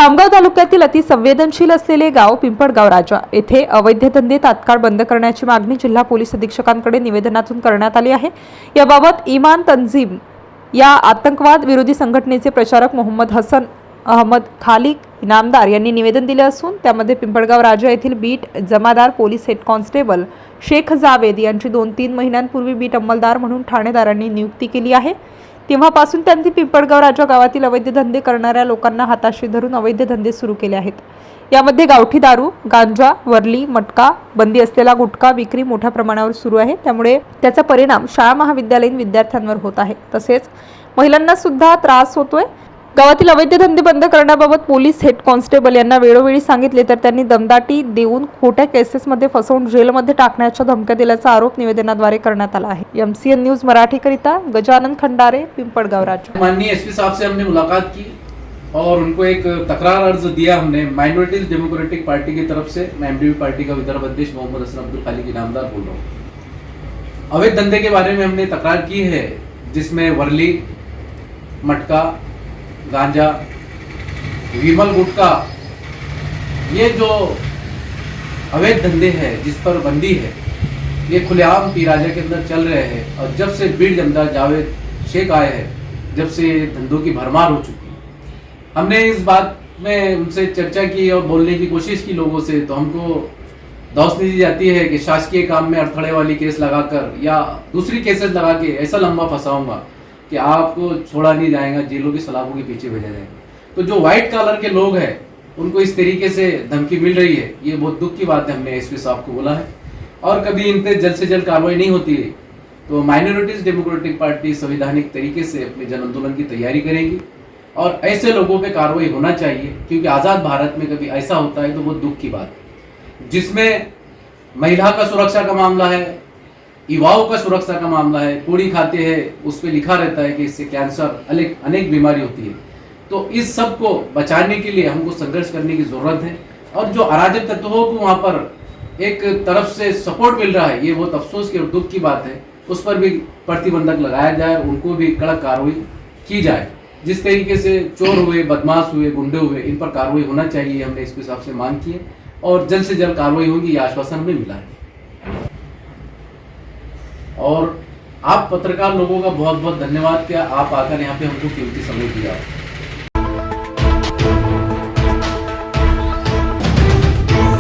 खामगाव तालुक्यातील अतिसंवेदनशील असलेले गाव पिंपळगाव राजा येथे अवैध धंदे तात्काळ बंद करण्याची मागणी जिल्हा पोलीस अधीक्षकांकडे निवेदनातून करण्यात आली आहे। याबाबत इमान तंजीम या आतंकवाद विरोधी संघटनेचे प्रचारक मोहम्मद हसन अहमद खालिक इनामदार यांनी निवेदन दिले असून त्यामध्ये पिंपळगाव राजा येथील बीट जमादार police head constable Shaikh Javed यांची 2-3 महिन्यांपूर्वी बीट अंमलदार म्हणून ठाणेदारांनी नियुक्ती केली आहे। तेव्हापासून त्यांनी पिंपळगाव राजा गावातील अवैध धंदे करणाऱ्या लोकांना हाताशी धरून अवैध धंदे सुरू केले आहेत। यामध्ये गावठी दारू, गांजा, वरली, मटका, बंदी असलेला गुटखा विक्री मोठ्या प्रमाणावर सुरू आहे। त्यामुळे त्याचा परिणाम शाळा महाविद्यालयीन विद्यार्थ्यांवर होत आहे, तसेच महिलांना सुद्धा त्रास होतोय। गावातील अवैध धंदे बंद करण्याबाबत पोलीस हेड कॉन्स्टेबल यांना वेळोवेळी सांगितले तर त्यांनी दमदाटी देऊन खोट्या केसेसमध्ये फसवून जेलमध्ये टाकण्याच्या धमक्या दिल्याचा आरोप निवेदनाद्वारे करण्यात आला आहे। एमसीएन न्यूज मराठी करिता गजानन खंडारे, पिंपळगाव राजा। माननीय एसपी साहब से हमने मुलाकात की और उनको एक तकरार अर्ज दिया हमने। माइनॉरिटीज डेमोक्रेटिक पार्टी की तरफ से मैं एमडीपी पार्टी का विदर्भ अध्यक्ष मोहम्मद हसन अब्दुल खालिक इनामदार बोल रहा हूँ। अवैध धंधे के बारे में हमने तकरार की है, जिसमें वरली, मटका, गांजा, विमल गुटखा, ये जो अवैध धंधे हैं जिस पर बंदी है, ये खुलेआम पी राजा के अंदर चल रहे हैं। और जब से बीट जमदार जावेद शेख आए हैं, जब से धंधों की भरमार हो चुकी है। हमने इस बात में उनसे चर्चा की और बोलने की कोशिश की लोगों से, तो हमको धौंसनी दी जाती है कि शासकीय काम में अड़थड़े वाली केस लगाकर या दूसरी केसेस लगा के ऐसा लंबा फंसाऊंगा कि आपको छोड़ा नहीं जाएगा, जेलों की सलाखों के पीछे भेजा जाएगा। तो जो व्हाइट कॉलर के लोग हैं उनको इस तरीके से धमकी मिल रही है, ये बहुत दुख की बात है। हमने एसपी साहब को बोला है और कभी इन पे जल्द से जल्द कार्रवाई नहीं होती है तो माइनॉरिटीज डेमोक्रेटिक पार्टी संवैधानिक तरीके से अपने जन आंदोलन की तैयारी करेगी और ऐसे लोगों पे कार्रवाई होना चाहिए, क्योंकि आज़ाद भारत में कभी ऐसा होता है तो बहुत दुख की बात है। जिसमें महिला का सुरक्षा का मामला है, युवाओं का सुरक्षा का मामला है, पूड़ी खाते हैं उस पर लिखा रहता है कि इससे कैंसर अनेक बीमारी होती है। तो इस सब को बचाने के लिए हमको संघर्ष करने की जरूरत है। और जो अराजक तत्वों को वहाँ पर एक तरफ से सपोर्ट मिल रहा है, ये बहुत अफसोस की और दुख की बात है। उस पर भी प्रतिबंधक लगाया जाए, उनको भी कड़क कार्रवाई की जाए। जिस तरीके से चोर हुए, बदमाश हुए, गुंडे हुए, इन पर कार्रवाई होना चाहिए। हमने एसपी साहब से मांग की है और जल्द से जल्द कार्रवाई होगी, ये आश्वासन हमें मिला है। और आप पत्रकार लोगों का बहुत बहुत धन्यवाद कि आप आकर यहाँ पे हमको कीमती समय दिया।